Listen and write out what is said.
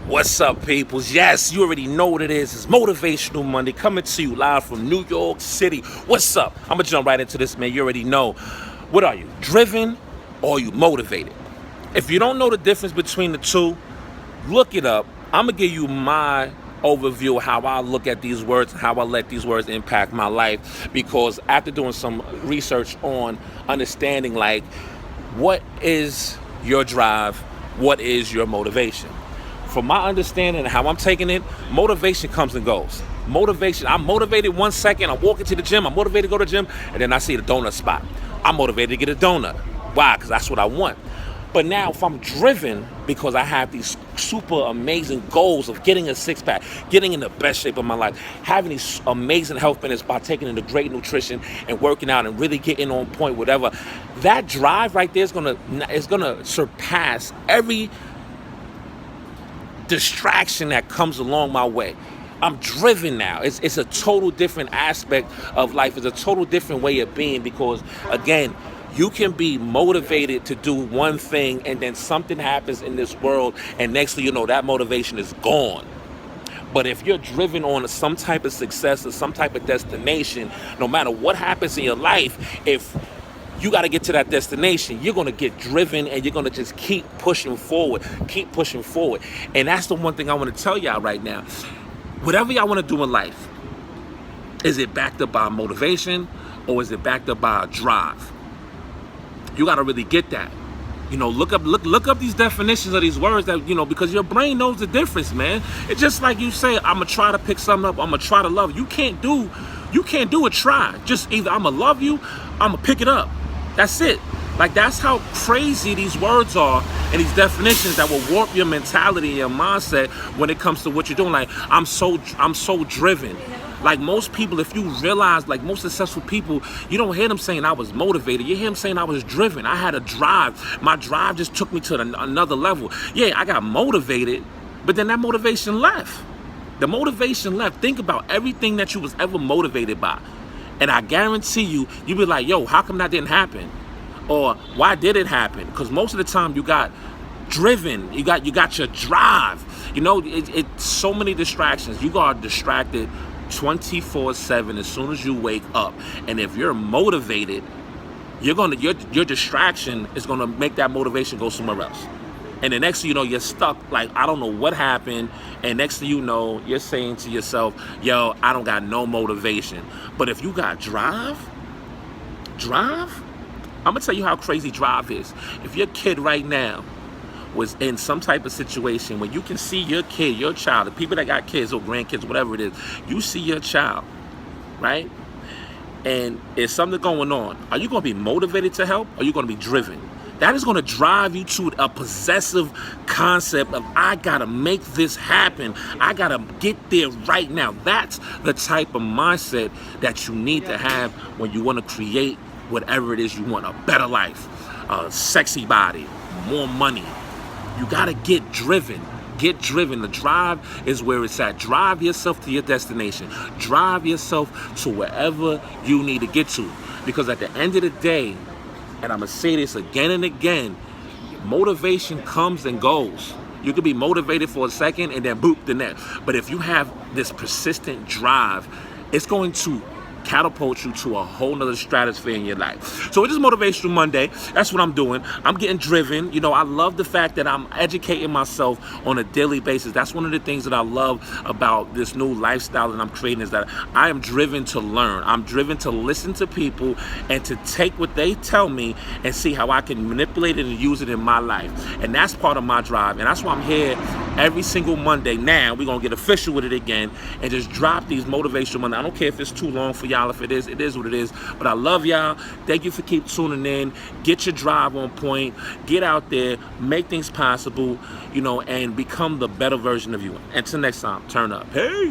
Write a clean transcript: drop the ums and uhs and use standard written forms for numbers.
What's up, peoples? Yes, you already know what it is. It's Motivational Monday coming to you live from New York City. What's up? I'm going to jump right into this, man. You already know. What are you, driven or are you motivated? If you don't know the difference between the two, look it up. I'm going to give you my overview of how I look at these words and how I let these words impact my life. Because after doing some research on understanding, like, what is your drive? What is your motivation? From my understanding and how I'm taking it, motivation comes and goes. Motivation, I'm motivated 1 second, I'm walking to the gym, I'm motivated to go to the gym, and then I see the donut spot. I'm motivated to get a donut. Why? Because that's what I want. But now if I'm driven because I have these super amazing goals of getting a six-pack, getting in the best shape of my life, having these amazing health benefits by taking in the great nutrition and working out and really getting on point, whatever, that drive right there is gonna surpass every distraction that comes along my way. I'm driven now. It's a total different aspect of life. It's a total different way of being because, again, you can be motivated to do one thing and then something happens in this world and next thing you know, that motivation is gone. But if you're driven on some type of success or some type of destination, no matter what happens in your life, if you got to get to that destination, you're going to get driven and you're going to just keep pushing forward. And that's the one thing I want to tell y'all right now. Whatever y'all want to do in life, is it backed up by motivation or is it backed up by a drive? You got to really get that. You know, look up these definitions of these words that, you know, because your brain knows the difference, man. It's just like you say, I'm going to try to pick something up. I'm going to try to love you. You can't do a try. Just either I'm going to love you, I'm going to pick it up. That's it. Like, that's how crazy these words are and these definitions that will warp your mentality and your mindset when it comes to what you're doing. Like, I'm so driven. Like, most people, if you realize, like, most successful people, you don't hear them saying I was motivated. You hear them saying I was driven. I had a drive. My drive just took me to another level. Yeah, I got motivated, but then that motivation left. The motivation left. Think about everything that you was ever motivated by. And I guarantee you be like, yo, how come that didn't happen? Or why did it happen? Because most of the time you got driven, you got your drive. You know, it's so many distractions. You got distracted 24/7 as soon as you wake up. And if you're motivated, your distraction is gonna make that motivation go somewhere else. And the next thing you know, you're stuck, like, I don't know what happened. And next thing you know, you're saying to yourself, yo, I don't got no motivation. But if you got drive, I'm gonna tell you how crazy drive is. If your kid right now was in some type of situation where you can see your kid, your child, the people that got kids or grandkids, whatever it is, you see your child, right? And there's something going on. Are you gonna be motivated to help or are you gonna be driven? That is going to drive you to a possessive concept of, I got to make this happen. I got to get there right now. That's the type of mindset that you need to have when you want to create whatever it is you want. A better life, a sexy body, more money. You got to get driven. Get driven. The drive is where it's at. Drive yourself to your destination. Drive yourself to wherever you need to get to. Because at the end of the day, and I'm going to say this again and again, motivation comes and goes. You could be motivated for a second and then boop, the next. But if you have this persistent drive, it's going to catapult you to a whole nother stratosphere in your life. So it is Motivational Monday. That's what I'm doing. I'm getting driven. You know, I love the fact that I'm educating myself on a daily basis. That's one of the things that I love about this new lifestyle that I'm creating, is that I am driven to learn. I'm driven to listen to people and to take what they tell me and see how I can manipulate it and use it in my life. And that's part of my drive. And that's why I'm here every single Monday. Now we're going to get official with it again and just drop these Motivational Mondays. I don't care if it's too long for y'all. If it is what it is. But I love y'all. Thank you for keep tuning in. Get your drive on point. Get out there. Make things possible, you know, and become the better version of you. Until next time, turn up. Hey!